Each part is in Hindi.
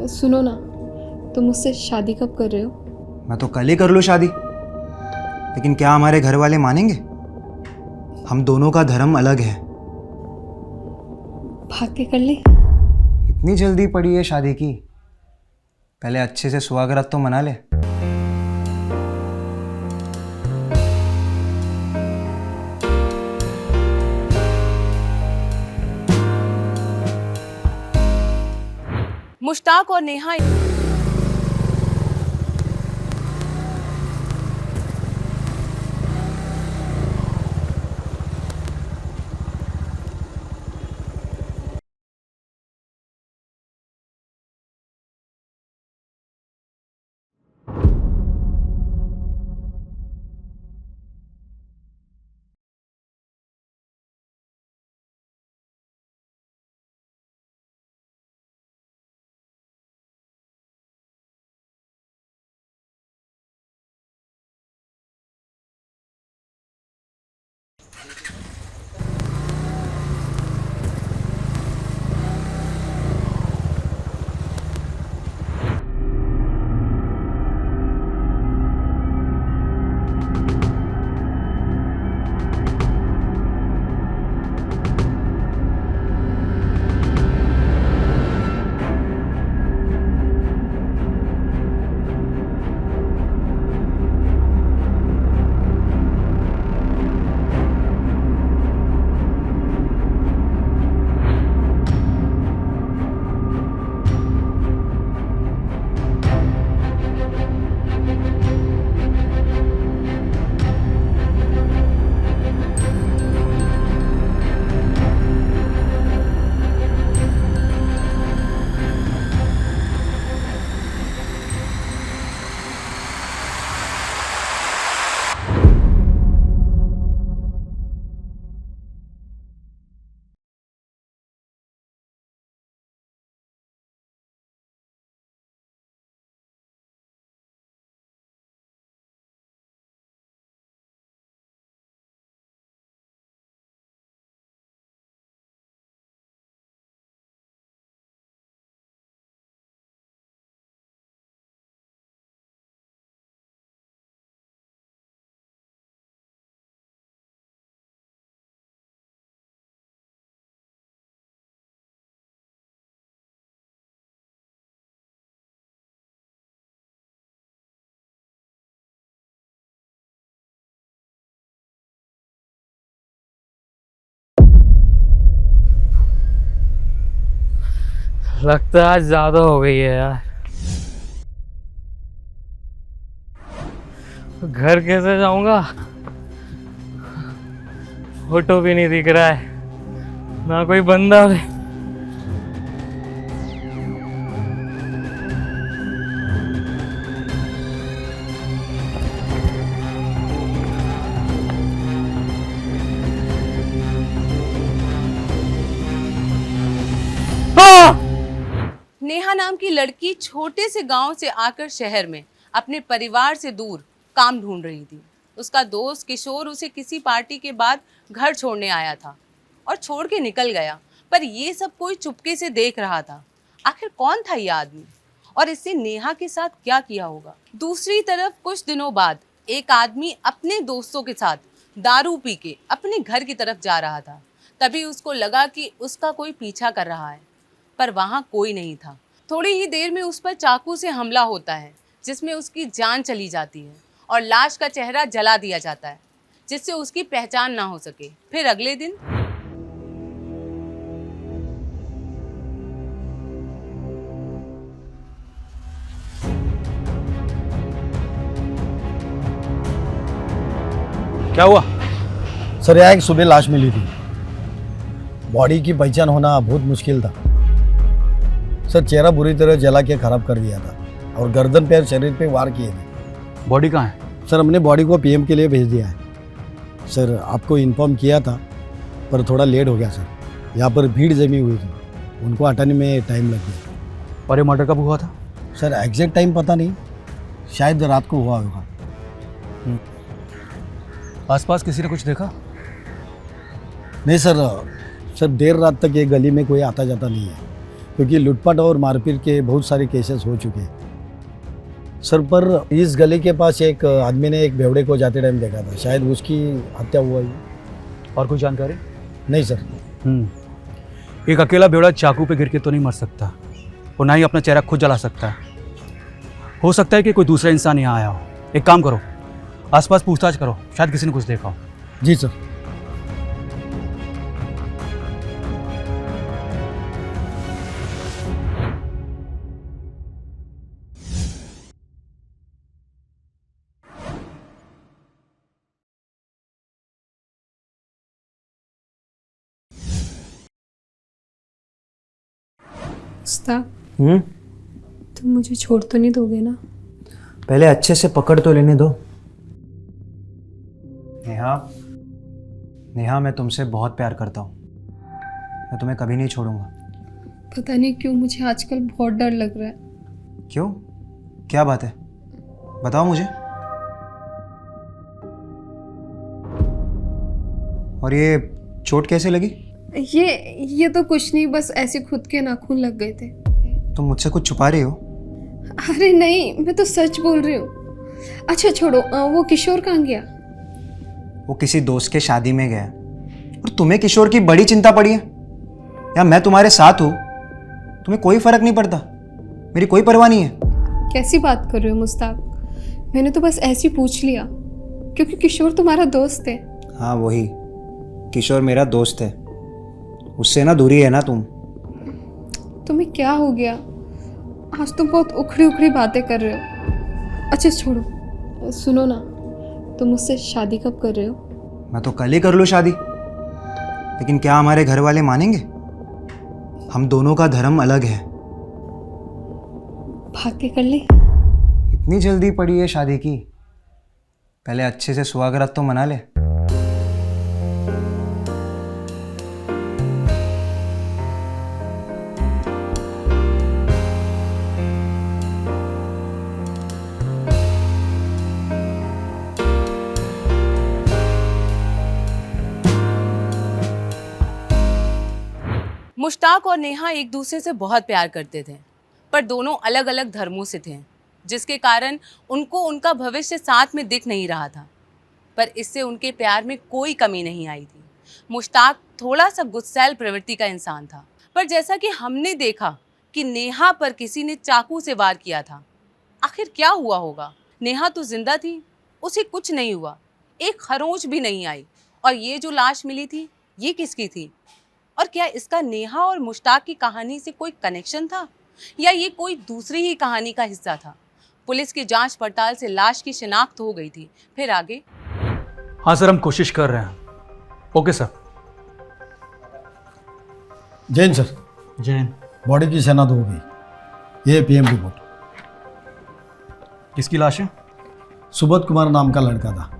सुनो ना, तुम मुझसे शादी कब कर रहे हो? मैं तो कल ही कर लूँ शादी, लेकिन क्या हमारे घर वाले मानेंगे? हम दोनों का धर्म अलग है। भाग के कर ले। इतनी जल्दी पड़ी है शादी की? पहले अच्छे से सुहागरात तो मना ले। मुश्ताक और नेहा लगता है आज ज्यादा हो गई है यार। घर कैसे जाऊंगा? ऑटो भी नहीं दिख रहा है, ना कोई बंदा भी। नेहा नाम की लड़की छोटे से गांव से आकर शहर में अपने परिवार से दूर काम ढूंढ रही थी। उसका दोस्त किशोर उसे किसी पार्टी के बाद घर छोड़ने आया था और छोड़ के निकल गया, पर ये सब कोई चुपके से देख रहा था। आखिर कौन था ये आदमी और इससे नेहा के साथ क्या किया होगा? दूसरी तरफ कुछ दिनों बाद एक आदमी अपने दोस्तों के साथ दारू पी के अपने घर की तरफ जा रहा था। तभी उसको लगा कि उसका कोई पीछा कर रहा है, पर वहां कोई नहीं था। थोड़ी ही देर में उस पर चाकू से हमला होता है, जिसमें उसकी जान चली जाती है और लाश का चेहरा जला दिया जाता है, जिससे उसकी पहचान ना हो सके। फिर अगले दिन क्या हुआ? सर यहाँ एक सुबह लाश मिली थी। बॉडी की पहचान होना बहुत मुश्किल था। सर चेहरा बुरी तरह जला के खराब कर दिया था और गर्दन पे और शरीर पे वार किए थे। बॉडी कहाँ है? सर हमने बॉडी को पीएम के लिए भेज दिया है। सर आपको इन्फॉर्म किया था पर थोड़ा लेट हो गया सर। यहाँ पर भीड़ जमी हुई थी, उनको हटाने में टाइम लग गया। और ये मर्डर कब हुआ था? सर एग्जैक्ट टाइम पता नहीं, शायद रात को हुआ होगा। आसपास किसी ने कुछ देखा? नहीं सर, देर रात तक ये गली में कोई आता जाता नहीं है। क्योंकि लूटपाट और मारपीट के बहुत सारे केसेस हो चुके हैं सर। पर इस गली के पास एक आदमी ने एक बेवड़े को जाते टाइम देखा था, शायद उसकी हत्या हुआ ही। और कोई जानकारी? नहीं सर। एक अकेला बेवड़ा चाकू पे गिर के तो नहीं मर सकता, और ना ही अपना चेहरा खुद जला सकता है। हो सकता है कि कोई दूसरा इंसान यहाँ आया हो। एक काम करो, आसपास पूछताछ करो, शायद किसी ने कुछ देखा हो। जी सर। मुस्ताक, तुम मुझे छोड़ तो नहीं दोगे ना? पहले अच्छे से पकड़ तो लेने दो। नेहा, नेहा, मैं तुमसे बहुत प्यार करता हूँ। मैं तुम्हें कभी नहीं छोड़ूंगा। पता नहीं क्यों मुझे आजकल बहुत डर लग रहा है। क्यों? क्या बात है? बताओ मुझे। और ये चोट कैसे लगी? ये तो कुछ नहीं, बस ऐसे खुद के नाखून लग गए थे। तुम मुझसे कुछ छुपा रही हो? अरे नहीं, मैं तो सच बोल रही हूँ। अच्छा छोड़ो, वो किशोर कहाँ गया? वो किसी दोस्त के शादी में गया। और तुम्हें किशोर की बड़ी चिंता पड़ी है? या मैं तुम्हारे साथ हूँ, तुम्हें कोई फर्क नहीं पड़ता? मेरी कोई परवाह नहीं है? कैसी बात कर रहे हो मुस्ताक? मैंने तो बस ऐसे ही पूछ लिया, क्योंकि किशोर तुम्हारा दोस्त है। हाँ वही, किशोर मेरा दोस्त है। उससे ना दूरी है ना तुम। तुम्हें क्या हो गया? आज तुम बहुत उखड़ी उखड़ी बातें कर रहे हो। अच्छा छोड़ो, सुनो ना, तुम मुझसे शादी कब कर रहे हो? मैं तो कल ही कर लूँ शादी, लेकिन क्या हमारे घर वाले मानेंगे? हम दोनों का धर्म अलग है। भाग के कर ले। इतनी जल्दी पड़ी है शादी की? पहले अच्छे से सुहागरात तो मना ले। मुश्ताक और नेहा एक दूसरे से बहुत प्यार करते थे, पर दोनों अलग अलग धर्मों से थे, जिसके कारण उनको उनका भविष्य साथ में दिख नहीं रहा था। पर इससे उनके प्यार में कोई कमी नहीं आई थी। मुश्ताक थोड़ा सा गुस्सैल प्रवृत्ति का इंसान था, पर जैसा कि हमने देखा कि नेहा पर किसी ने चाकू से वार किया था। आखिर क्या हुआ होगा? नेहा तो जिंदा थी, उसे कुछ नहीं हुआ, एक खरोंच भी नहीं आई। और ये जो लाश मिली थी, ये किसकी थी? और क्या इसका नेहा और मुश्ताक की कहानी से कोई कनेक्शन था, या ये कोई दूसरी ही कहानी का हिस्सा था? पुलिस की जांच पड़ताल से लाश की शिनाख्त हो गई थी। फिर आगे? हाँ सर, हम कोशिश कर रहे हैं। Okay sir. Jain sir, Jain. Body की शनाख्त हो गई। ये पीएम रिपोर्ट। किसकी लाश है? सुबोध कुमार नाम का लड़का था,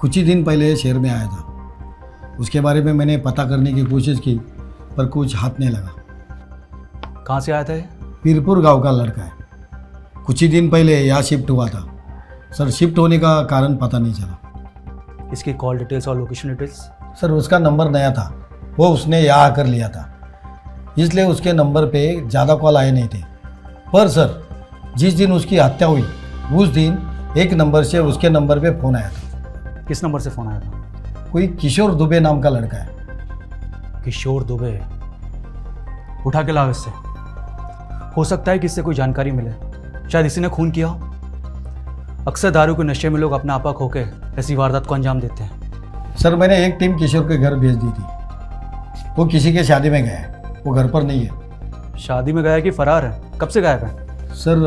कुछ ही दिन पहले शहर में आया था। उसके बारे में मैंने पता करने की कोशिश की, पर कुछ हाथ नहीं लगा। कहाँ से आया था ये? पीरपुर गांव का लड़का है, कुछ ही दिन पहले यहाँ शिफ्ट हुआ था। सर, शिफ्ट होने का कारण पता नहीं चला। इसकी कॉल डिटेल्स और लोकेशन डिटेल्स? सर, उसका नंबर नया था, वो उसने यहाँ आकर लिया था, इसलिए उसके नंबर पे ज़्यादा कॉल आए नहीं थे। पर सर, जिस दिन उसकी हत्या हुई उस दिन एक नंबर से उसके नंबर पे फ़ोन आया था। किस नंबर से फ़ोन आया था? कोई किशोर दुबे नाम का लड़का है। किशोर दुबे। उठा के लाओ इससे। हो सकता है कि इससे कोई जानकारी मिले, शायद इसी ने खून किया हो। अक्सर दारू के नशे में लोग अपना आपा खो के ऐसी वारदात को अंजाम देते हैं। सर, मैंने एक टीम किशोर के घर भेज दी थी। वो किसी के शादी में गया है, वो घर पर नहीं है। शादी में गया है कि फरार है? कब से गायब है? सर,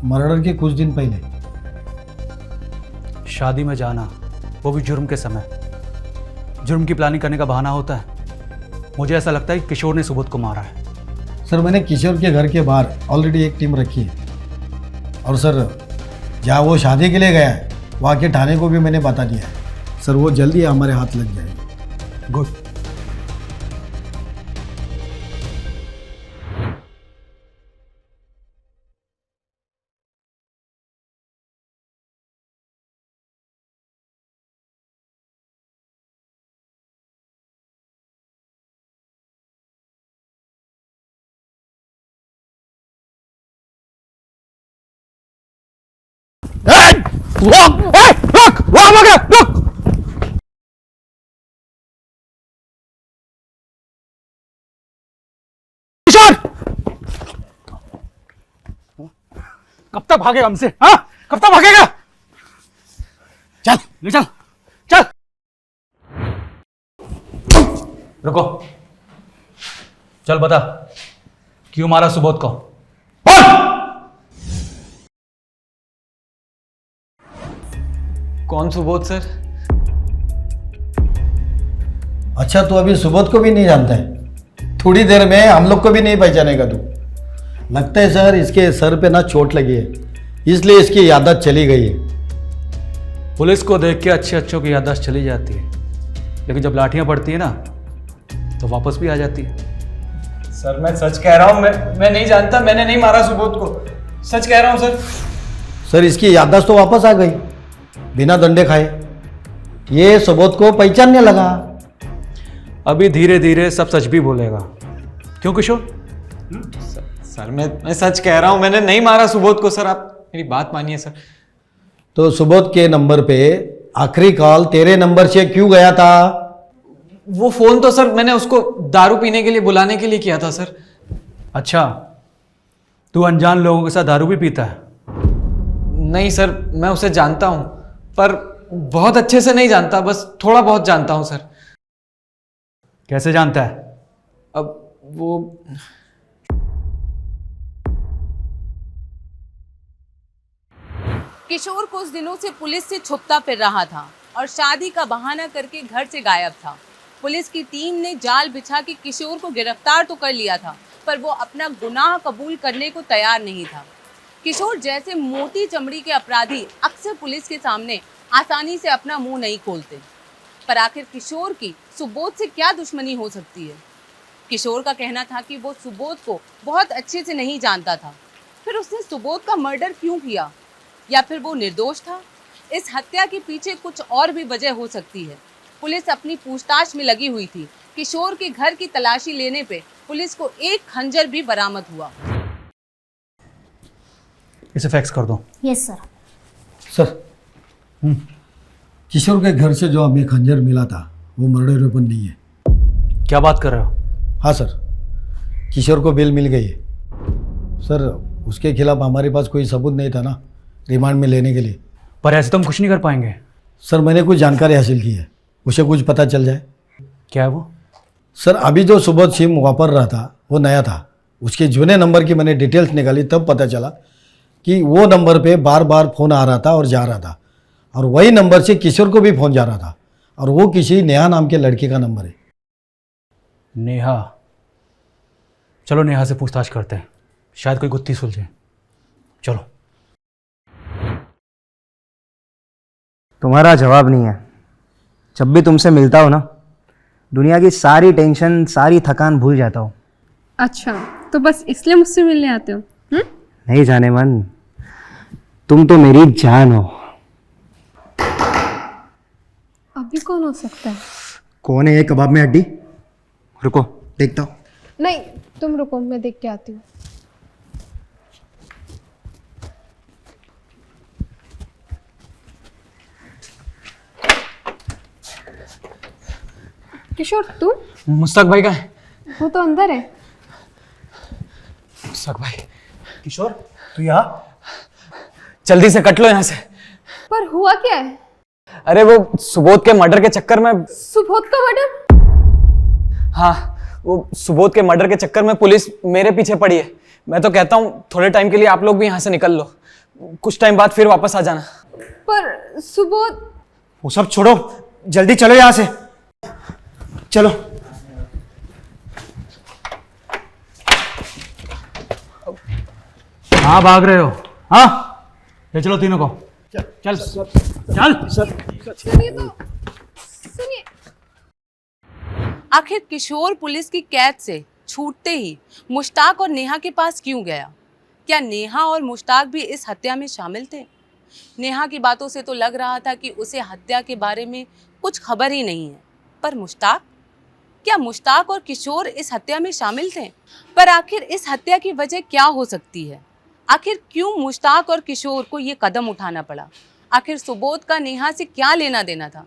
मर्डर के कुछ दिन पहले। शादी में जाना, वो भी जुर्म के समय, जुर्म की प्लानिंग करने का बहाना होता है। मुझे ऐसा लगता है कि किशोर ने सुबोध को मारा है। सर, मैंने किशोर के घर के बाहर ऑलरेडी एक टीम रखी है। और सर, जहाँ वो शादी के लिए गया है वहाँ के थाने को भी मैंने बता दिया है। सर, वो जल्दी हमारे हाथ लग जाएगी। गुड। कब तक भागेगा हमसे? हाँ, कब तक भागेगा? चल ले चल चल। रुको, चल बता क्यों मारा सुबोध को? बोल। कौन सुबोध सर? अच्छा, तू अभी सुबोध को भी नहीं जानता है? थोड़ी देर में हम लोग को भी नहीं पहचानेगा तू। लगता है सर इसके सर पे ना चोट लगी है, इसलिए इसकी याददाश्त चली गई है। पुलिस को देख के अच्छे अच्छों की याददाश्त चली जाती है, लेकिन जब लाठियां पड़ती है ना तो वापस भी आ जाती है। सर मैं सच कह रहा हूँ, मैं नहीं जानता, मैंने नहीं मारा सुबोध को, सच कह रहा हूँ सर। सर इसकी याददाश्त तो वापस आ गई बिना डंडे खाए। ये सुबोध को पहचानने लगा। अभी धीरे धीरे सब सच भी बोलेगा। क्यों किशोर? सर मैं सच कह रहा हूँ, मैंने नहीं मारा सुबोध को सर, आप मेरी बात मानिए सर। तो सुबोध के नंबर पे आखिरी कॉल तेरे नंबर से क्यों गया था? वो फोन तो सर मैंने उसको दारू पीने के लिए बुलाने के लिए किया था सर। अच्छा, तू अनजान लोगों के साथ दारू भी पीता है? नहीं सर, मैं उसे जानता हूँ, पर बहुत अच्छे से नहीं जानता, बस थोड़ा बहुत जानता हूँ सर। कैसे जानता है? अब वो किशोर कुछ दिनों से पुलिस से छुपता फिर रहा था और शादी का बहाना करके घर से गायब था। पुलिस की टीम ने जाल बिछा के किशोर को गिरफ्तार तो कर लिया था, पर वो अपना गुनाह कबूल करने को तैयार नहीं था। किशोर जैसे मोटी चमड़ी के अपराधी अक्सर पुलिस के सामने आसानी से अपना मुंह नहीं खोलते, पर आखिर किशोर की सुबोध से क्या दुश्मनी हो सकती है? किशोर का कहना था कि वो सुबोध को बहुत अच्छे से नहीं जानता था, फिर उसने सुबोध का मर्डर क्यों किया? या फिर वो निर्दोष था? इस हत्या के पीछे कुछ और भी वजह हो सकती है। पुलिस अपनी पूछताछ में लगी हुई थी। किशोर के घर की तलाशी लेने पे पुलिस को एक खंजर भी बरामद हुआ। इसे फैक्स कर दो। Yes sir. सर किशोर के घर से जो हमें खंजर मिला था वो मर्डर वेपन नहीं है। क्या बात कर रहे हो? हाँ सर, किशोर को बेल मिल गई है। सर उसके खिलाफ हमारे पास कोई सबूत नहीं था ना रिमांड में लेने के लिए। पर ऐसे तो हम कुछ नहीं कर पाएंगे। सर मैंने कुछ जानकारी हासिल की है, उसे कुछ पता चल जाए। क्या है वो? सर अभी जो सुबोध सिम वापर रहा था वो नया था। उसके जूने नंबर की मैंने डिटेल्स निकाली, तब पता चला कि वो नंबर पे बार बार फ़ोन आ रहा था और जा रहा था, और वही नंबर से किशोर को भी फ़ोन जा रहा था, और वो किसी नेहा नाम के लड़के का नंबर है। नेहा? चलो नेहा से पूछताछ करते हैं, शायद कोई गुत्थी सुलझे। चलो। तुम्हारा जवाब नहीं है। जब भी तुमसे मिलता हो ना, दुनिया की सारी टेंशन, सारी थकान भूल जाता हूँ। अच्छा, तो बस इसलिए मुझसे मिलने आते हो? नहीं जाने मन, तुम तो मेरी जान हो। अभी कौन हो सकता है? कौन है ये कबाब में हड्डी? रुको देखता हूँ। नहीं, तुम रुको, मैं देख के आती हूँ। किशोर तू? मुस्तक भाई का है? वो तो अंदर है। मुस्तक भाई, किशोर तू यहाँ? जल्दी से कट लो यहाँ से। पर हुआ क्या है? अरे वो सुबोध के मर्डर के चक्कर में। सुबोध का मर्डर? हाँ, वो सुबोध के मर्डर के चक्कर में पुलिस मेरे पीछे पड़ी है। मैं तो कहता हूँ थोड़े टाइम के लिए आप लोग भी यहाँ से निकल लो, कुछ टाइम बाद फिर वापस आ जाना। पर सुबोध? वो सब छोड़ो, जल्दी चलो यहाँ से। चलो। हाँ भाग रहे हो? हाँ ले चलो तीनों को। चल चल सर। सुनिए तो, सुनिए। आखिर किशोर पुलिस की कैद से छूटते ही मुश्ताक और नेहा के पास क्यों गया? क्या नेहा और मुश्ताक भी इस हत्या में शामिल थे? नेहा की बातों से तो लग रहा था कि उसे हत्या के बारे में कुछ खबर ही नहीं है, पर मुश्ताक? क्या मुश्ताक और किशोर इस हत्या में शामिल थे? पर आखिर इस हत्या की वजह क्या हो सकती है? आखिर क्यों मुश्ताक और किशोर को ये कदम उठाना पड़ा? आखिर सुबोध का नेहा से क्या लेना देना था?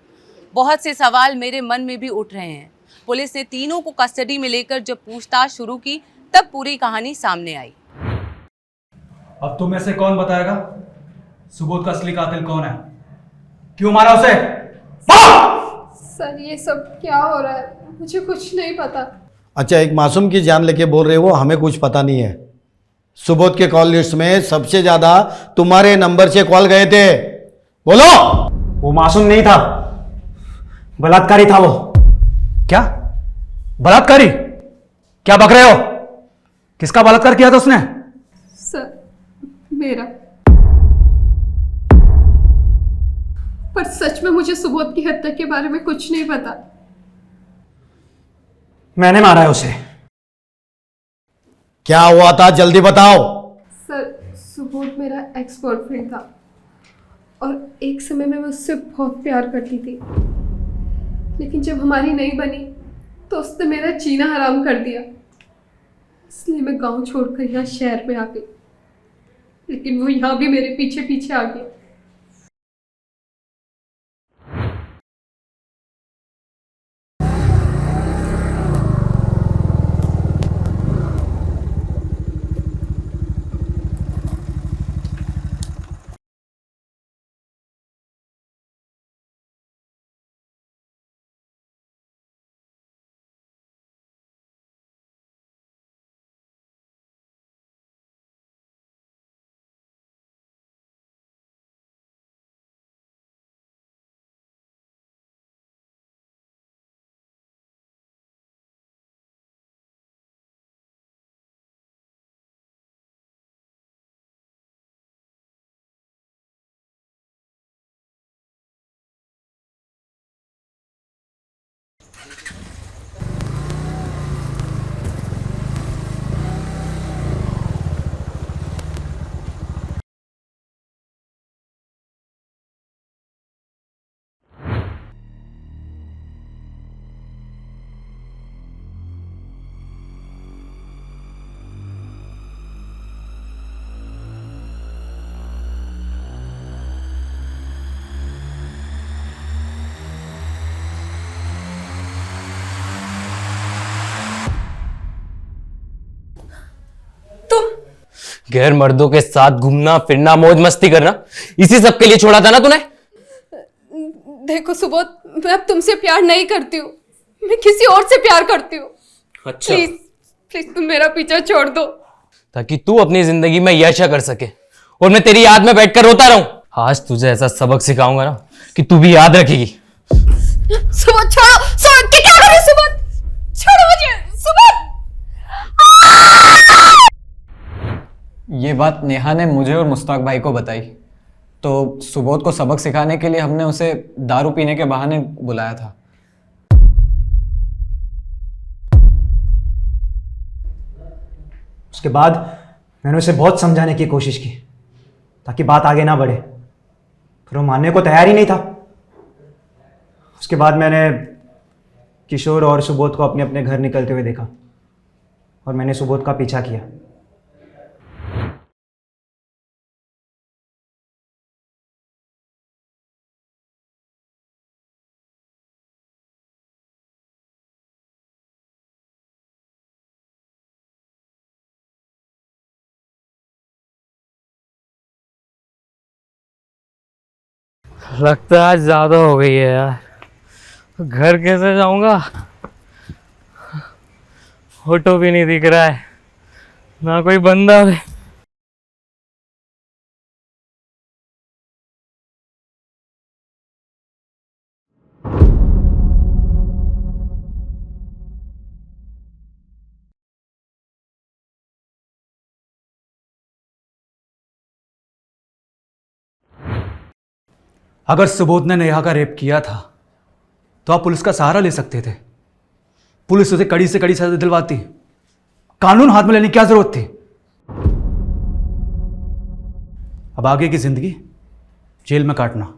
बहुत से सवाल मेरे मन में भी उठ रहे हैं। पुलिस ने तीनों को कस्टडी में लेकर जब पूछताछ शुरू की तब पूरी कहानी सामने आई। अब तुम में से कौन बताएगा सुबोध का असली कातिल कौन है? क्यों मारा उसे? सर ये सब क्या हो रहा है, मुझे कुछ नहीं पता। अच्छा, एक मासूम की जान लेके बोल रहे हो हमें कुछ पता नहीं है? सुबोध के कॉल लिस्ट में सबसे ज्यादा तुम्हारे नंबर से कॉल गए थे, बोलो। वो मासूम नहीं था, बलात्कारी था वो। क्या बलात्कारी? क्या बक रहे हो? किसका बलात्कार किया था उसने? सर मेरा। पर सच में मुझे सुबोध की हत्या के बारे में कुछ नहीं पता। मैंने मारा है उसे। क्या हुआ था जल्दी बताओ। सर सुबोध मेरा एक्स बॉयफ्रेंड था और एक समय में मैं उससे बहुत प्यार करती थी, लेकिन जब हमारी नहीं बनी तो उसने मेरा जीना हराम कर दिया। इसलिए मैं गांव छोड़कर यहाँ शहर में आ गई, लेकिन वो यहाँ भी मेरे पीछे पीछे आ गया। गैर मर्दों के साथ घूमना फिरना मौज मस्ती करना, इसी सब के लिए छोड़ा था ना तूने? देखो सुबोध, मैं अब तुमसे प्यार नहीं करती हूँ, मैं किसी और से प्यार करती हूँ। अच्छा, प्लीज प्लीज तुम मेरा पीछा छोड़ दो। ताकि तू अपनी जिंदगी में यश कर सके और मैं तेरी याद में बैठकर रोता रहूं। आज तुझे ऐसा सबक सिखाऊंगा ना कि तू भी याद रखेगी। सुबोध छोड़ो, सुबोध क्या कर रहे हो? सुबोध छोड़ो मुझे, सुबोध। ये बात नेहा ने मुझे और मुश्ताक भाई को बताई, तो सुबोध को सबक सिखाने के लिए हमने उसे दारू पीने के बहाने बुलाया था। उसके बाद मैंने उसे बहुत समझाने की कोशिश की ताकि बात आगे ना बढ़े, फिर वो मानने को तैयार ही नहीं था। उसके बाद मैंने किशोर और सुबोध को अपने अपने घर निकलते हुए देखा और मैंने सुबोध का पीछा किया। लगता है आज ज्यादा हो गई है यार। घर कैसे जाऊंगा? ऑटो भी नहीं दिख रहा है, ना कोई बंदा भी। अगर सुबोध ने नेहा का रेप किया था तो आप पुलिस का सहारा ले सकते थे। पुलिस उसे कड़ी से कड़ी सजा दिलवाती, कानून हाथ में लेने की क्या जरूरत थी? अब आगे की जिंदगी जेल में काटना।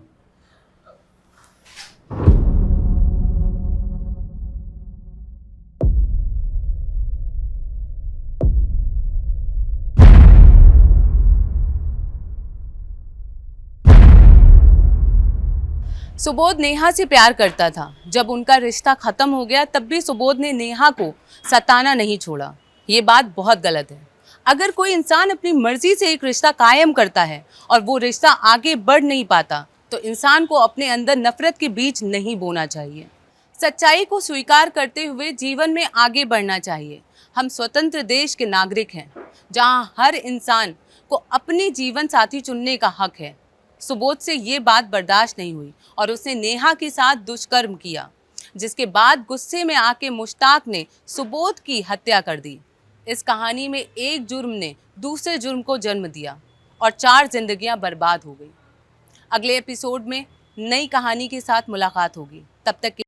सुबोध नेहा से प्यार करता था। जब उनका रिश्ता खत्म हो गया तब भी सुबोध ने नेहा को सताना नहीं छोड़ा। ये बात बहुत गलत है। अगर कोई इंसान अपनी मर्जी से एक रिश्ता कायम करता है और वो रिश्ता आगे बढ़ नहीं पाता तो इंसान को अपने अंदर नफरत के बीज नहीं बोना चाहिए। सच्चाई को स्वीकार करते हुए जीवन में आगे बढ़ना चाहिए। हम स्वतंत्र देश के नागरिक हैं जहां हर इंसान को अपनी जीवन साथी चुनने का हक है। सुबोध से ये बात बर्दाश्त नहीं हुई और उसने नेहा के साथ दुष्कर्म किया, जिसके बाद गुस्से में आके मुश्ताक ने सुबोध की हत्या कर दी। इस कहानी में एक जुर्म ने दूसरे जुर्म को जन्म दिया और 4 जिंदगियां बर्बाद हो गई। अगले एपिसोड में नई कहानी के साथ मुलाकात होगी। तब तक के